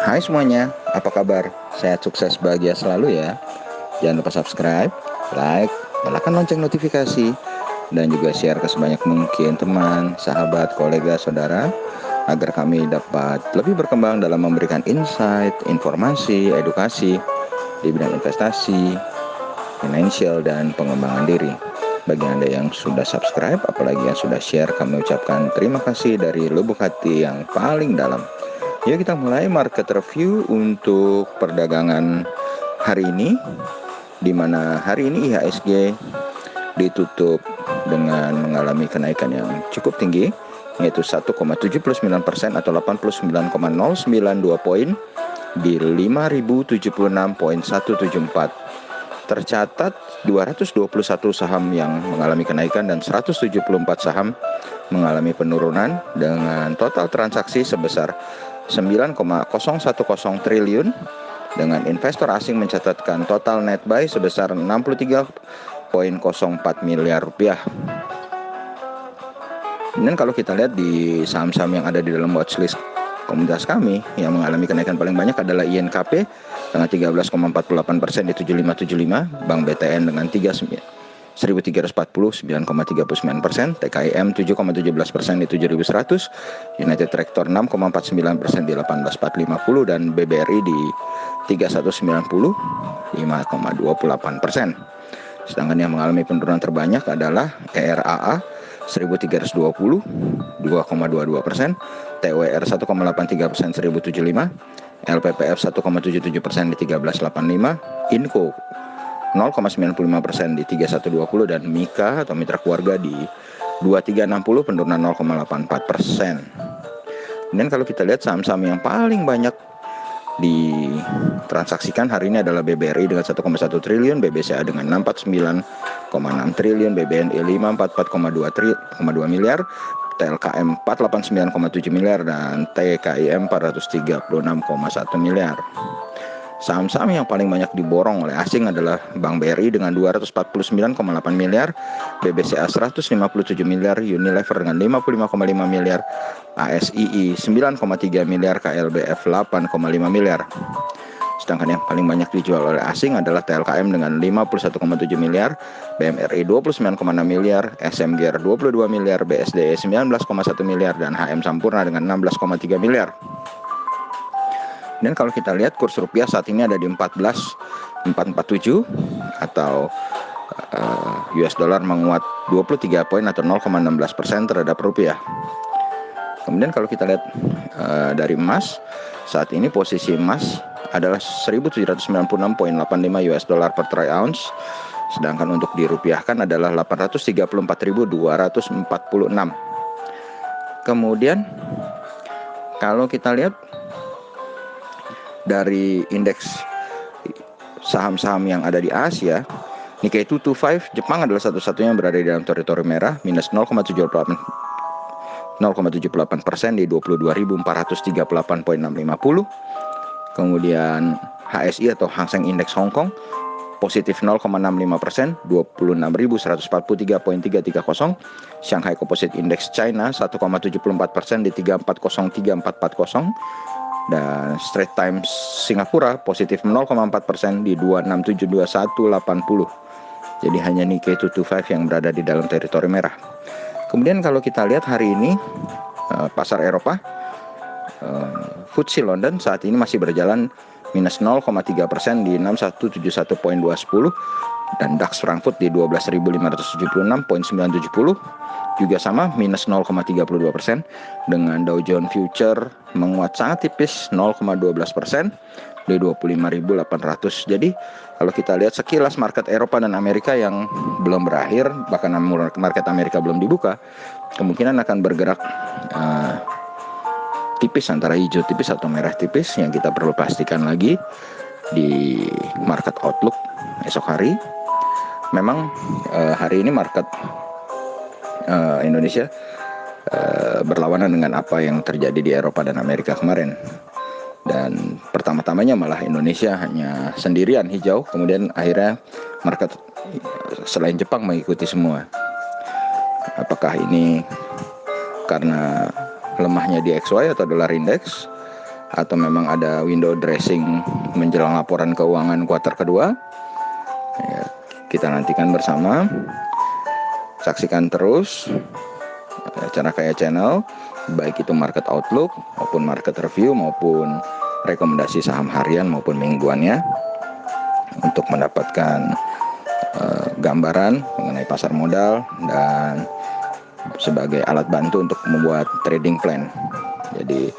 Hai semuanya, apa kabar? Sehat, sukses, bahagia selalu ya. Jangan lupa subscribe, like, nyalakan lonceng notifikasi, dan juga share ke sebanyak mungkin teman, sahabat, kolega, saudara, agar kami dapat lebih berkembang dalam memberikan insight, informasi, edukasi di bidang investasi, financial, dan pengembangan diri. Bagi Anda yang sudah subscribe, apalagi yang sudah share, kami ucapkan terima kasih dari lubuk hati yang paling dalam. Yuk kita mulai market review untuk perdagangan hari ini, di mana hari ini IHSG ditutup dengan mengalami kenaikan yang cukup tinggi, yaitu 1,79% atau 89,092 poin di 5076,174. Tercatat 221 saham yang mengalami kenaikan dan 174 saham mengalami penurunan dengan total transaksi sebesar 9,010 triliun, dengan investor asing mencatatkan total net buy sebesar 63,04 miliar rupiah. Dan kalau kita lihat di saham-saham yang ada di dalam watchlist komunitas kami, yang mengalami kenaikan paling banyak adalah INKP dengan 13,48% di 7575, Bank BTN dengan 1.340 9,39%, TKIM 7,17% di 7.100, United Tractor 6,49% di 18.450, dan BBRI di 3190 5,28%. Sedangkan yang mengalami penurunan terbanyak adalah ERAA 1.320 2,22%, TWR 1,83% 1.075, LPPF 1,77% di 13.85, Inco 0,95% di 3120, dan Mika atau mitra keluarga di 2360 penurunan 0,84%. Dan kalau kita lihat saham-saham yang paling banyak ditransaksikan hari ini adalah BBRI dengan 1,1 triliun, BBCA dengan 69,6 triliun, BBNI 544,2 miliar, TLKM 489,7 miliar, dan TKIM 436,1 miliar. Saham-saham yang paling banyak diborong oleh asing adalah Bank BRI dengan 249,8 miliar, BBCA 157 miliar, Unilever dengan 55,5 miliar, ASII 9,3 miliar, KLBF 8,5 miliar. Sedangkan yang paling banyak dijual oleh asing adalah TLKM dengan 51,7 miliar, BMRI 29,6 miliar, SMGR 22 miliar, BSDE 19,1 miliar, dan HM Sampurna dengan 16,3 miliar. Dan kalau kita lihat kurs rupiah saat ini ada di 14.447 atau US dollar menguat 23 poin atau 0,16% terhadap rupiah. Kemudian kalau kita lihat dari emas, saat ini posisi emas adalah 1.796,85 US dollar per troy ounce, sedangkan untuk dirupiahkan adalah 834.246. Kemudian kalau kita lihat dari indeks saham-saham yang ada di Asia, Nikkei 225 Jepang adalah satu-satunya yang berada di dalam teritori merah, minus 0,78% di 22.438,650. Kemudian HSI atau Hang Seng Index Hong Kong positif 0,65%, 26.143,330. Shanghai Composite Index China 1,74% di 34,03440. Dan Straits Times Singapura positif 0,4% di 26.72180. Jadi hanya Nikkei 225 yang berada di dalam teritori merah. Kemudian kalau kita lihat hari ini pasar Eropa, FTSE London saat ini masih berjalan minus 0,3% di 6171.210, dan DAX Frankfurt di 12.576.970 juga sama minus 0,32%, dengan Dow Jones Future menguat sangat tipis 0,12% di 25.800. Jadi kalau kita lihat sekilas market Eropa dan Amerika yang belum berakhir, bahkan market Amerika belum dibuka, kemungkinan akan bergerak tipis, antara hijau tipis atau merah tipis, yang kita perlu pastikan lagi di market outlook esok hari. Memang hari ini market Indonesia berlawanan dengan apa yang terjadi di Eropa dan Amerika kemarin. Dan pertama-tamanya malah Indonesia hanya sendirian hijau, kemudian akhirnya market selain Jepang mengikuti semua. Apakah ini karena lemahnya DXY atau dollar index, atau memang ada window dressing menjelang laporan keuangan kuartal kedua. Ya, kita nantikan bersama. Saksikan terus Cara Kaya Channel, baik itu market outlook maupun market review maupun rekomendasi saham harian maupun mingguannya, untuk mendapatkan gambaran mengenai pasar modal dan sebagai alat bantu untuk membuat trading plan. Jadi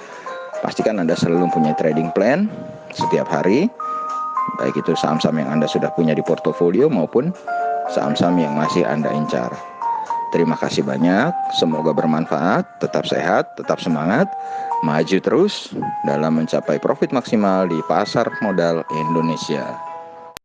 pastikan Anda selalu punya trading plan setiap hari, baik itu saham-saham yang Anda sudah punya di portofolio maupun saham-saham yang masih Anda incar. Terima kasih banyak, semoga bermanfaat, tetap sehat, tetap semangat, maju terus dalam mencapai profit maksimal di pasar modal Indonesia.